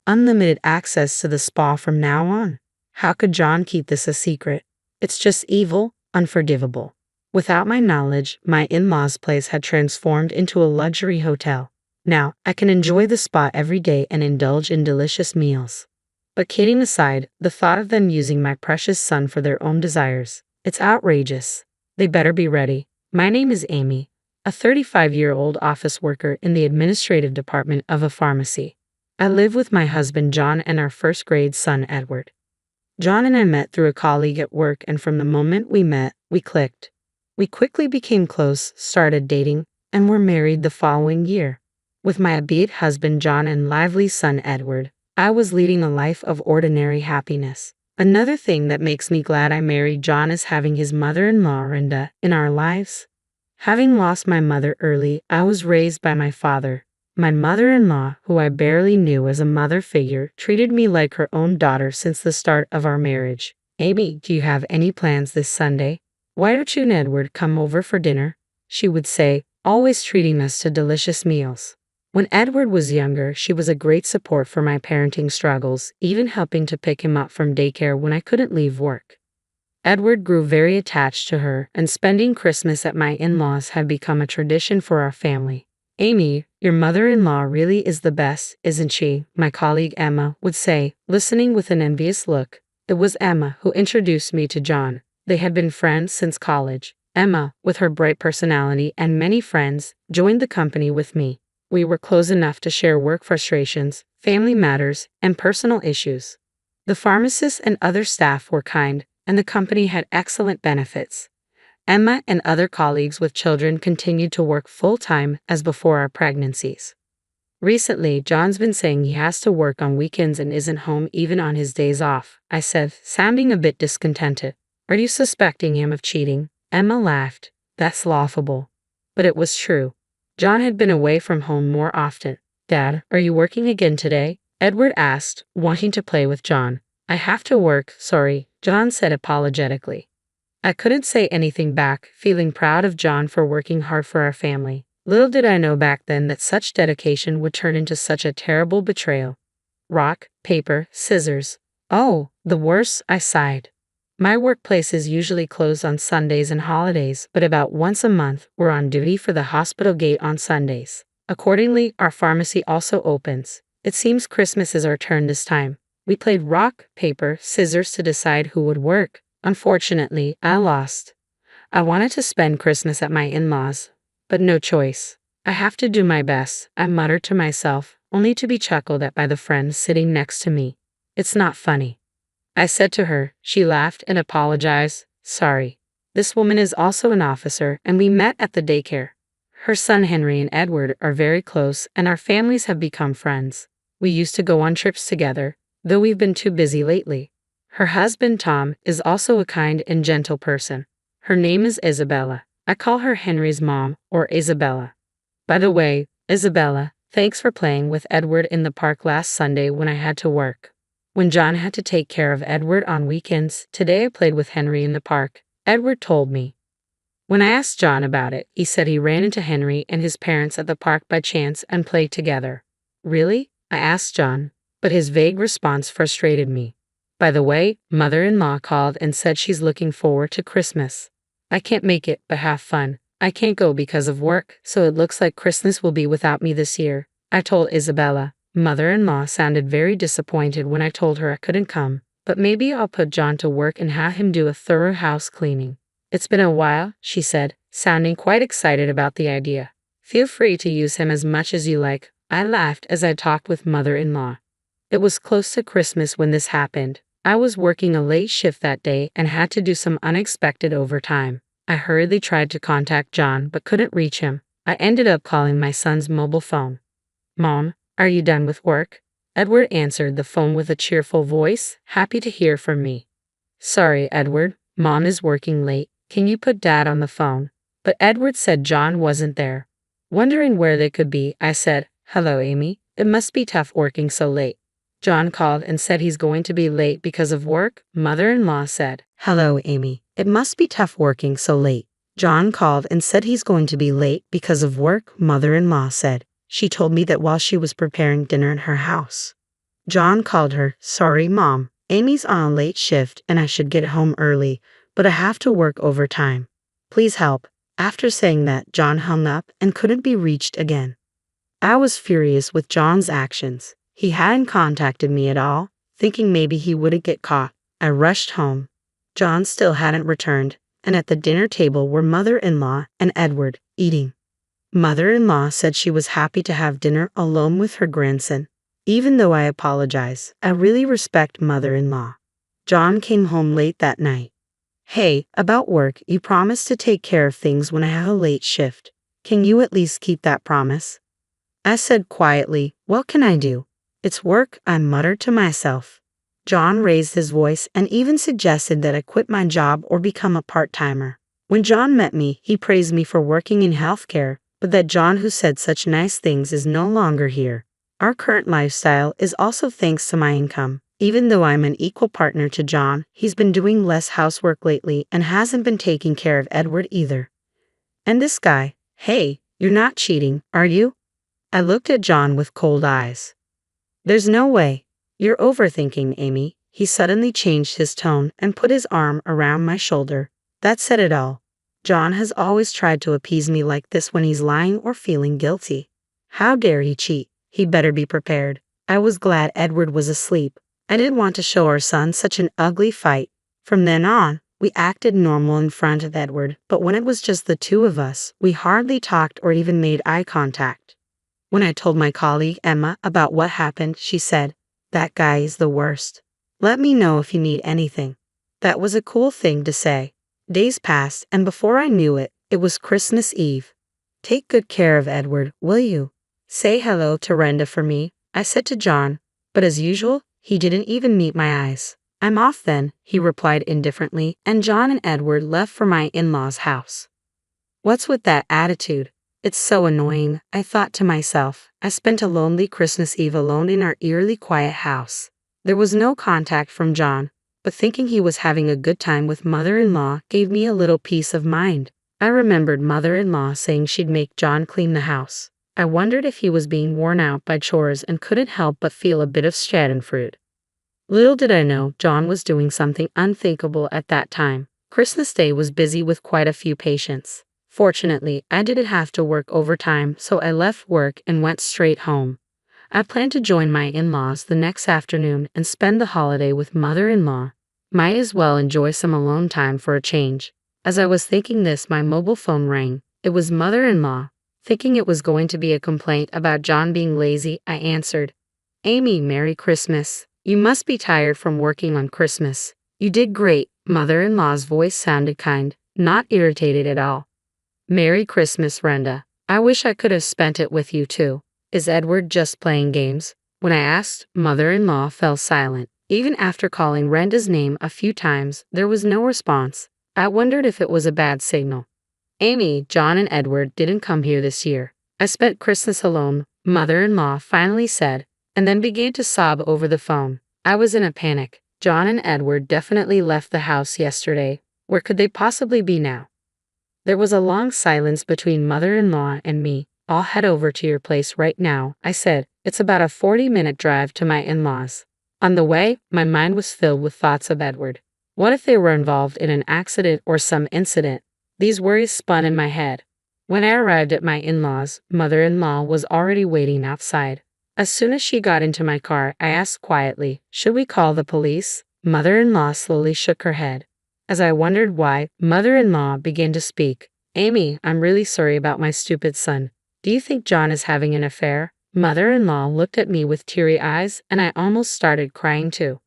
unlimited access to the spa from now on. How could John keep this a secret? It's just evil, unforgivable. Without my knowledge, my in-laws' place had transformed into a luxury hotel. Now, I can enjoy the spa every day and indulge in delicious meals. But kidding aside, the thought of them using my precious son for their own desires, it's outrageous. They better be ready. My name is Amy, a 35-year-old office worker in the administrative department of a pharmacy. I live with my husband John and our first-grade son Edward. John and I met through a colleague at work, and from the moment we met, we clicked. We quickly became close, started dating, and were married the following year. With my upbeat husband John and lively son Edward, I was leading a life of ordinary happiness. Another thing that makes me glad I married John is having his mother-in-law Renda in our lives. Having lost my mother early, I was raised by my father. My mother-in-law, who I barely knew as a mother figure, treated me like her own daughter since the start of our marriage. Amy, do you have any plans this Sunday? Why don't you and Edward come over for dinner? She would say, always treating us to delicious meals. When Edward was younger, she was a great support for my parenting struggles, even helping to pick him up from daycare when I couldn't leave work. Edward grew very attached to her, and spending Christmas at my in-laws had become a tradition for our family. Amy, your mother-in-law really is the best, isn't she? My colleague Emma would say, listening with an envious look. It was Emma who introduced me to John. They had been friends since college. Emma, with her bright personality and many friends, joined the company with me. We were close enough to share work frustrations, family matters, and personal issues. The pharmacists and other staff were kind, and the company had excellent benefits. Emma and other colleagues with children continued to work full-time as before our pregnancies. Recently, John's been saying he has to work on weekends and isn't home even on his days off, I said, sounding a bit discontented. Are you suspecting him of cheating? Emma laughed. That's laughable. But it was true. John had been away from home more often. Dad, are you working again today? Edward asked, wanting to play with John. I have to work, sorry, John said apologetically. I couldn't say anything back, feeling proud of John for working hard for our family. Little did I know back then that such dedication would turn into such a terrible betrayal. Rock, paper, scissors. Oh, the worst, I sighed. My workplace is usually closed on Sundays and holidays, but about once a month, we're on duty for the hospital gate on Sundays. Accordingly, our pharmacy also opens. It seems Christmas is our turn this time. We played rock, paper, scissors to decide who would work. Unfortunately, I lost. I wanted to spend Christmas at my in-laws, but no choice. I have to do my best, I muttered to myself, only to be chuckled at by the friend sitting next to me. It's not funny, I said to her. She laughed and apologized. Sorry. This woman is also an officer, and we met at the daycare. Her son Henry and Edward are very close, and our families have become friends. We used to go on trips together, though we've been too busy lately. Her husband Tom is also a kind and gentle person. Her name is Isabella. I call her Henry's mom, or Isabella. By the way, Isabella, thanks for playing with Edward in the park last Sunday when I had to work. When John had to take care of Edward on weekends, today I played with Henry in the park, Edward told me. When I asked John about it, he said he ran into Henry and his parents at the park by chance and played together. Really? I asked John, but his vague response frustrated me. By the way, mother-in-law called and said she's looking forward to Christmas. I can't make it, but have fun. I can't go because of work, so it looks like Christmas will be without me this year, I told Isabella. Mother-in-law sounded very disappointed when I told her I couldn't come, but maybe I'll put John to work and have him do a thorough house cleaning. It's been a while, she said, sounding quite excited about the idea. Feel free to use him as much as you like, I laughed as I talked with mother-in-law. It was close to Christmas when this happened. I was working a late shift that day and had to do some unexpected overtime. I hurriedly tried to contact John but couldn't reach him. I ended up calling my son's mobile phone. Mom, are you done with work? Edward answered the phone with a cheerful voice, happy to hear from me. Sorry, Edward, Mom is working late. Can you put Dad on the phone? But Edward said John wasn't there. Wondering where they could be, I said, Hello, Amy. It must be tough working so late. John called and said he's going to be late because of work, mother-in-law said. Hello, Amy. It must be tough working so late. John called and said he's going to be late because of work, mother-in-law said. She told me that while she was preparing dinner in her house. John called her. Sorry, Mom. Amy's on a late shift and I should get home early, but I have to work overtime. Please help. After saying that, John hung up and couldn't be reached again. I was furious with John's actions. He hadn't contacted me at all, thinking maybe he wouldn't get caught. I rushed home. John still hadn't returned, and at the dinner table were mother-in-law and Edward, eating. Mother-in-law said she was happy to have dinner alone with her grandson. Even though I apologize, I really respect mother-in-law. John came home late that night. Hey, about work, you promised to take care of things when I have a late shift. Can you at least keep that promise? I said quietly, what can I do? It's work, I muttered to myself. John raised his voice and even suggested that I quit my job or become a part-timer. When John met me, he praised me for working in healthcare, but that John who said such nice things is no longer here. Our current lifestyle is also thanks to my income. Even though I'm an equal partner to John, he's been doing less housework lately and hasn't been taking care of Edward either. And this guy, hey, you're not cheating, are you? I looked at John with cold eyes. There's no way. You're overthinking, Amy. He suddenly changed his tone and put his arm around my shoulder. That said it all. John has always tried to appease me like this when he's lying or feeling guilty. How dare he cheat? He better be prepared. I was glad Edward was asleep. I didn't want to show our son such an ugly fight. From then on, we acted normal in front of Edward, but when it was just the two of us, we hardly talked or even made eye contact. When I told my colleague Emma about what happened, she said, "That guy is the worst. Let me know if you need anything." That was a cool thing to say. Days passed, and before I knew it, it was Christmas Eve. Take good care of Edward, will you? Say hello to Renda for me, I said to John, but as usual, he didn't even meet my eyes. I'm off then, he replied indifferently, and John and Edward left for my in-laws' house. What's with that attitude? It's so annoying, I thought to myself. I spent a lonely Christmas Eve alone in our eerily quiet house. There was no contact from John, but thinking he was having a good time with mother-in-law gave me a little peace of mind. I remembered mother-in-law saying she'd make John clean the house. I wondered if he was being worn out by chores and couldn't help but feel a bit of schadenfreude. Little did I know John was doing something unthinkable at that time. Christmas Day was busy with quite a few patients. Fortunately, I didn't have to work overtime, so I left work and went straight home. I planned to join my in-laws the next afternoon and spend the holiday with mother-in-law. Might as well enjoy some alone time for a change. As I was thinking this, my mobile phone rang. It was mother-in-law. Thinking it was going to be a complaint about John being lazy, I answered. Amy, Merry Christmas. You must be tired from working on Christmas. You did great. Mother-in-law's voice sounded kind, not irritated at all. Merry Christmas, Renda. I wish I could have spent it with you too. Is Edward just playing games? When I asked, mother-in-law fell silent. Even after calling Renda's name a few times, there was no response. I wondered if it was a bad signal. Amy, John and Edward didn't come here this year. I spent Christmas alone, mother-in-law finally said, and then began to sob over the phone. I was in a panic. John and Edward definitely left the house yesterday. Where could they possibly be now? There was a long silence between mother-in-law and me. I'll head over to your place right now, I said. It's about a 40-minute drive to my in-laws. On the way, my mind was filled with thoughts of Edward. What if they were involved in an accident or some incident? These worries spun in my head. When I arrived at my in-laws, mother-in-law was already waiting outside. As soon as she got into my car, I asked quietly, should we call the police? Mother-in-law slowly shook her head. As I wondered why, mother-in-law began to speak. Amy, I'm really sorry about my stupid son. Do you think John is having an affair? Mother-in-law looked at me with teary eyes, and I almost started crying too.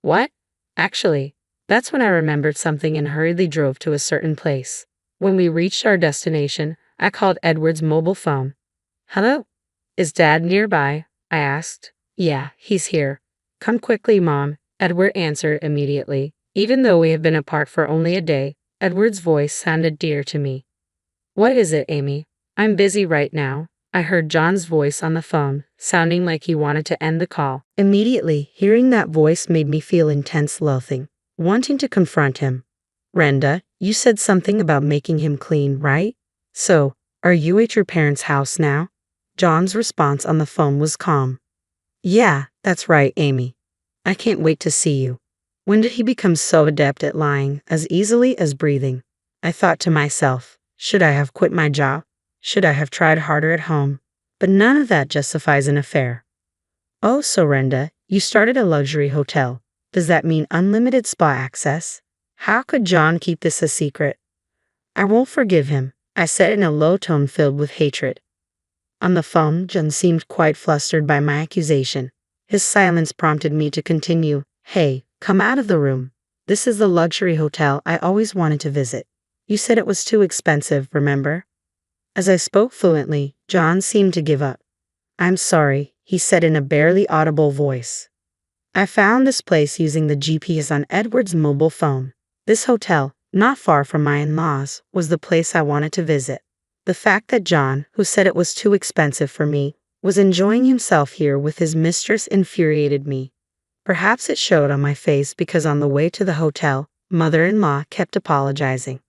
What? Actually, that's when I remembered something and hurriedly drove to a certain place. When we reached our destination, I called Edward's mobile phone. Hello? Is Dad nearby? I asked. Yeah, he's here. Come quickly, Mom, Edward answered immediately. Even though we have been apart for only a day, Edward's voice sounded dear to me. What is it, Amy? I'm busy right now. I heard John's voice on the phone, sounding like he wanted to end the call. Immediately, hearing that voice made me feel intense loathing, wanting to confront him. Renda, you said something about making him clean, right? So, are you at your parents' house now? John's response on the phone was calm. Yeah, that's right, Amy. I can't wait to see you. When did he become so adept at lying as easily as breathing? I thought to myself, should I have quit my job? Should I have tried harder at home? But none of that justifies an affair. Oh, Sorenda, you started a luxury hotel. Does that mean unlimited spa access? How could John keep this a secret? I won't forgive him, I said in a low tone filled with hatred. On the phone, John seemed quite flustered by my accusation. His silence prompted me to continue. Hey, come out of the room. This is the luxury hotel I always wanted to visit. You said it was too expensive, remember? As I spoke fluently, John seemed to give up. I'm sorry, he said in a barely audible voice. I found this place using the GPS on Edward's mobile phone. This hotel, not far from my in-laws, was the place I wanted to visit. The fact that John, who said it was too expensive for me, was enjoying himself here with his mistress infuriated me. Perhaps it showed on my face because on the way to the hotel, mother-in-law kept apologizing.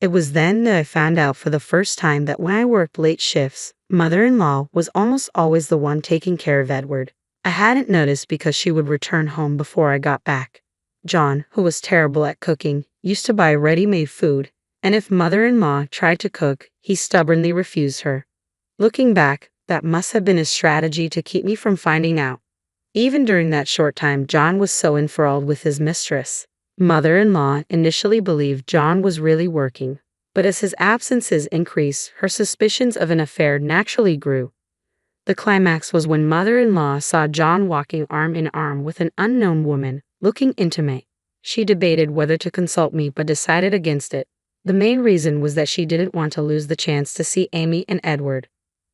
It was then that I found out for the first time that when I worked late shifts, mother-in-law was almost always the one taking care of Edward. I hadn't noticed because she would return home before I got back. John, who was terrible at cooking, used to buy ready-made food, and if mother-in-law tried to cook, he stubbornly refused her. Looking back, that must have been his strategy to keep me from finding out. Even during that short time, John was so enthralled with his mistress. Mother-in-law initially believed John was really working, but as his absences increased, her suspicions of an affair naturally grew. The climax was when mother-in-law saw John walking arm in arm with an unknown woman, looking intimate. She debated whether to consult me but decided against it. The main reason was that she didn't want to lose the chance to see Amy and Edward.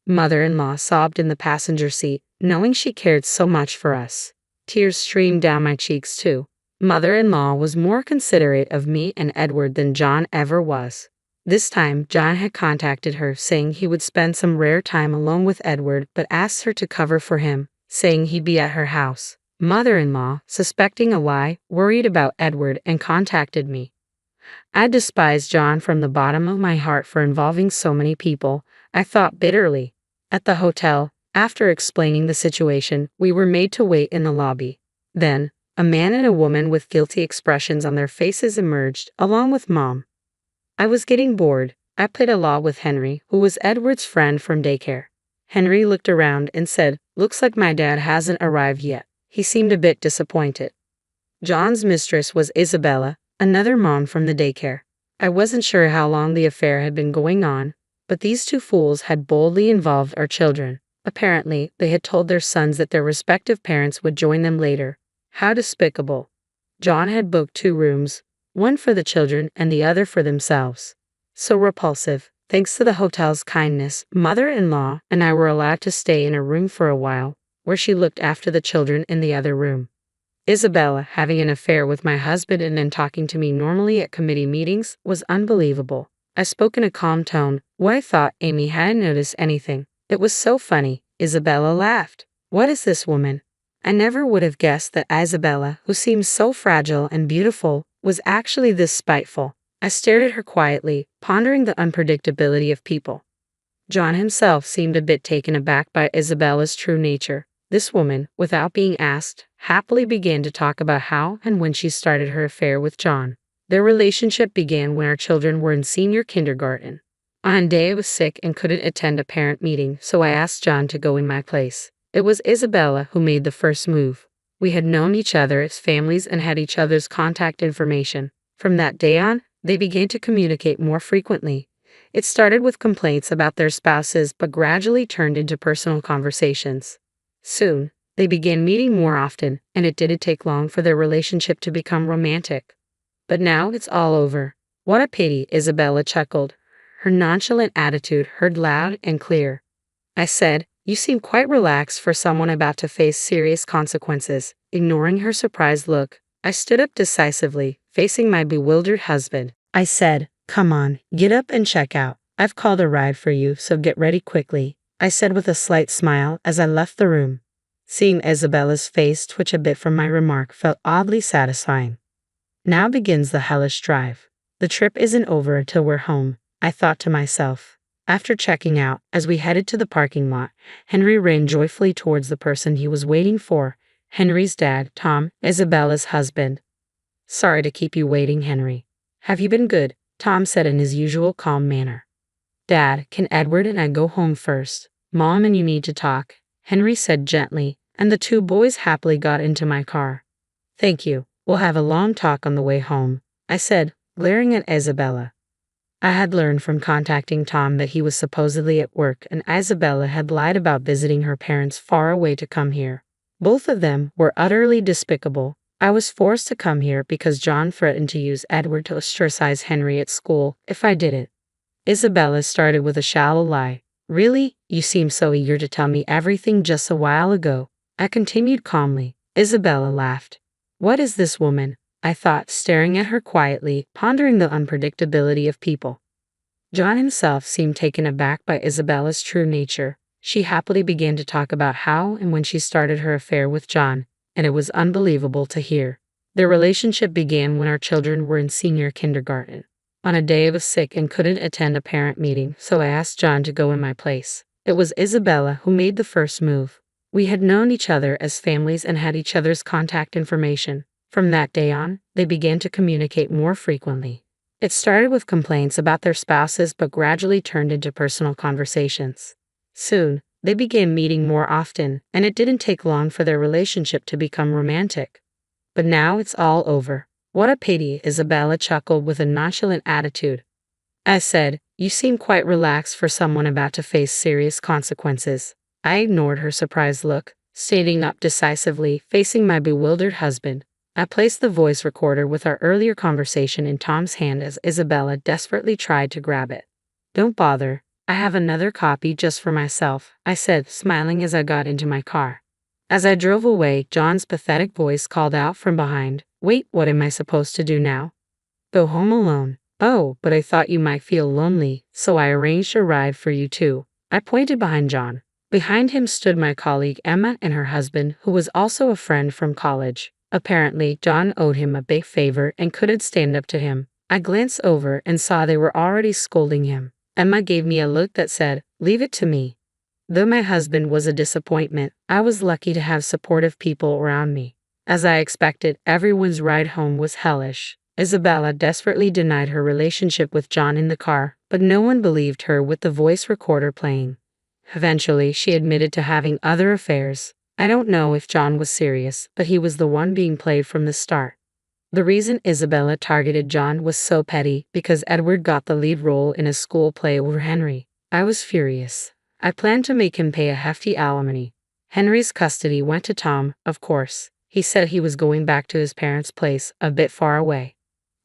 Mother-in-law sobbed in the passenger seat, knowing she cared so much for us. Tears streamed down my cheeks too. Mother-in-law was more considerate of me and Edward than John ever was. This time, John had contacted her, saying he would spend some rare time alone with Edward, but asked her to cover for him, saying he'd be at her house. Mother-in-law, suspecting a lie, worried about Edward and contacted me. I despised John from the bottom of my heart for involving so many people, I thought bitterly. At the hotel, after explaining the situation, we were made to wait in the lobby. Then, a man and a woman with guilty expressions on their faces emerged, along with Mom. I was getting bored. I played a law with Henry, who was Edward's friend from daycare. Henry looked around and said, "Looks like my dad hasn't arrived yet." He seemed a bit disappointed. John's mistress was Isabella, another mom from the daycare. I wasn't sure how long the affair had been going on, but these two fools had boldly involved our children. Apparently, they had told their sons that their respective parents would join them later. How despicable. John had booked 2 rooms, one for the children and the other for themselves. So repulsive. Thanks to the hotel's kindness, mother-in-law and I were allowed to stay in a room for a while, where she looked after the children in the other room. Isabella, having an affair with my husband and then talking to me normally at committee meetings, was unbelievable. I spoke in a calm tone. Why, I thought Amy hadn't noticed anything. It was so funny. Isabella laughed. What is this woman? I never would have guessed that Isabella, who seemed so fragile and beautiful, was actually this spiteful. I stared at her quietly, pondering the unpredictability of people. John himself seemed a bit taken aback by Isabella's true nature. This woman, without being asked, happily began to talk about how and when she started her affair with John. Their relationship began when our children were in senior kindergarten. On a day I was sick and couldn't attend a parent meeting, so I asked John to go in my place. It was Isabella who made the first move. We had known each other as families and had each other's contact information. From that day on, they began to communicate more frequently. It started with complaints about their spouses but gradually turned into personal conversations. Soon, they began meeting more often, and it didn't take long for their relationship to become romantic. But now it's all over. What a pity, Isabella chuckled, her nonchalant attitude heard loud and clear. I said, "You seem quite relaxed for someone about to face serious consequences." Ignoring her surprised look, I stood up decisively, facing my bewildered husband. I said, "Come on, get up and check out. I've called a ride for you, so get ready quickly," I said with a slight smile as I left the room. Seeing Isabella's face twitch a bit from my remark felt oddly satisfying. Now begins the hellish drive. The trip isn't over until we're home, I thought to myself. After checking out, as we headed to the parking lot, Henry ran joyfully towards the person he was waiting for, Henry's dad, Tom, Isabella's husband. Sorry to keep you waiting, Henry. Have you been good? Tom said in his usual calm manner. Dad, can Edward and I go home first? Mom and you need to talk, Henry said gently, and the two boys happily got into my car. Thank you. We'll have a long talk on the way home, I said, glaring at Isabella. I had learned from contacting Tom that he was supposedly at work and Isabella had lied about visiting her parents far away to come here. Both of them were utterly despicable. I was forced to come here because John threatened to use Edward to ostracize Henry at school if I didn't. Isabella started with a shallow lie. Really? You seemed so eager to tell me everything just a while ago. I continued calmly. Isabella laughed. What is this woman? I thought, staring at her quietly, pondering the unpredictability of people. John himself seemed taken aback by Isabella's true nature. She happily began to talk about how and when she started her affair with John, and it was unbelievable to hear. Their relationship began when our children were in senior kindergarten. On a day I was sick and couldn't attend a parent meeting, so I asked John to go in my place. It was Isabella who made the first move. We had known each other as families and had each other's contact information. From that day on, they began to communicate more frequently. It started with complaints about their spouses but gradually turned into personal conversations. Soon, they began meeting more often, and it didn't take long for their relationship to become romantic. But now it's all over. What a pity, Isabella chuckled with a nonchalant attitude. I said, you seem quite relaxed for someone about to face serious consequences. I ignored her surprised look, standing up decisively, facing my bewildered husband. I placed the voice recorder with our earlier conversation in Tom's hand as Isabella desperately tried to grab it. Don't bother. I have another copy just for myself, I said, smiling as I got into my car. As I drove away, John's pathetic voice called out from behind, Wait, what am I supposed to do now? Go home alone. Oh, but I thought you might feel lonely, so I arranged a ride for you too. I pointed behind John. Behind him stood my colleague Emma and her husband, who was also a friend from college. Apparently, John owed him a big favor and couldn't stand up to him. I glanced over and saw they were already scolding him. Emma gave me a look that said, Leave it to me. Though my husband was a disappointment, I was lucky to have supportive people around me. As I expected, everyone's ride home was hellish. Isabella desperately denied her relationship with John in the car, but no one believed her with the voice recorder playing. Eventually, she admitted to having other affairs. I don't know if John was serious, but he was the one being played from the start. The reason Isabella targeted John was so petty because Edward got the lead role in a school play over Henry. I was furious. I planned to make him pay a hefty alimony. Henry's custody went to Tom, of course. He said he was going back to his parents' place, a bit far away.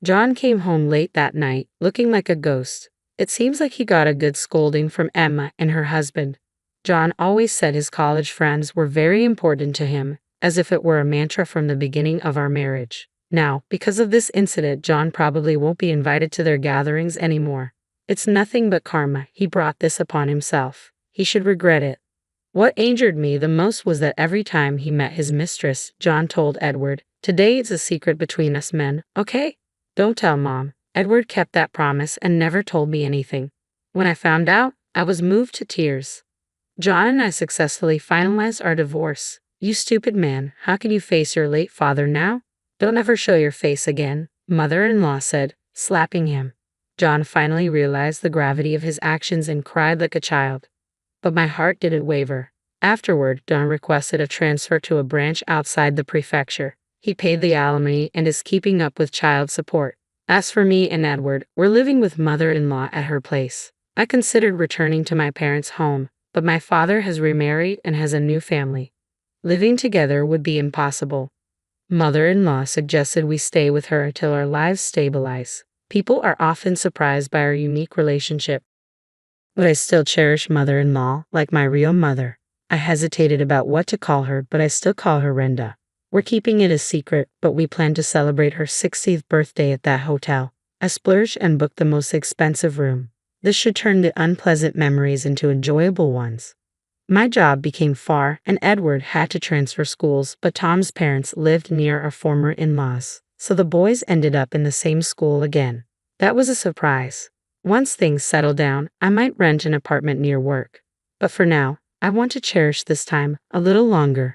John came home late that night, looking like a ghost. It seems like he got a good scolding from Emma and her husband. John always said his college friends were very important to him, as if it were a mantra from the beginning of our marriage. Now, because of this incident, John probably won't be invited to their gatherings anymore. It's nothing but karma. He brought this upon himself. He should regret it. What angered me the most was that every time he met his mistress, John told Edward, Today it's a secret between us men, okay? Don't tell Mom. Edward kept that promise and never told me anything. When I found out, I was moved to tears. John and I successfully finalized our divorce. You stupid man, how can you face your late father now? Don't ever show your face again, mother-in-law said, slapping him. John finally realized the gravity of his actions and cried like a child. But my heart didn't waver. Afterward, John requested a transfer to a branch outside the prefecture. He paid the alimony and is keeping up with child support. As for me and Edward, we're living with mother-in-law at her place. I considered returning to my parents' home, but my father has remarried and has a new family. Living together would be impossible. Mother-in-law suggested we stay with her until our lives stabilize. People are often surprised by our unique relationship. But I still cherish mother-in-law like my real mother. I hesitated about what to call her, but I still call her Renda. We're keeping it a secret, but we plan to celebrate her 60th birthday at that hotel. I splurged and booked the most expensive room. This should turn the unpleasant memories into enjoyable ones. My job became far, and Edward had to transfer schools, but Tom's parents lived near our former in-laws, so the boys ended up in the same school again. That was a surprise. Once things settle down, I might rent an apartment near work. But for now, I want to cherish this time a little longer.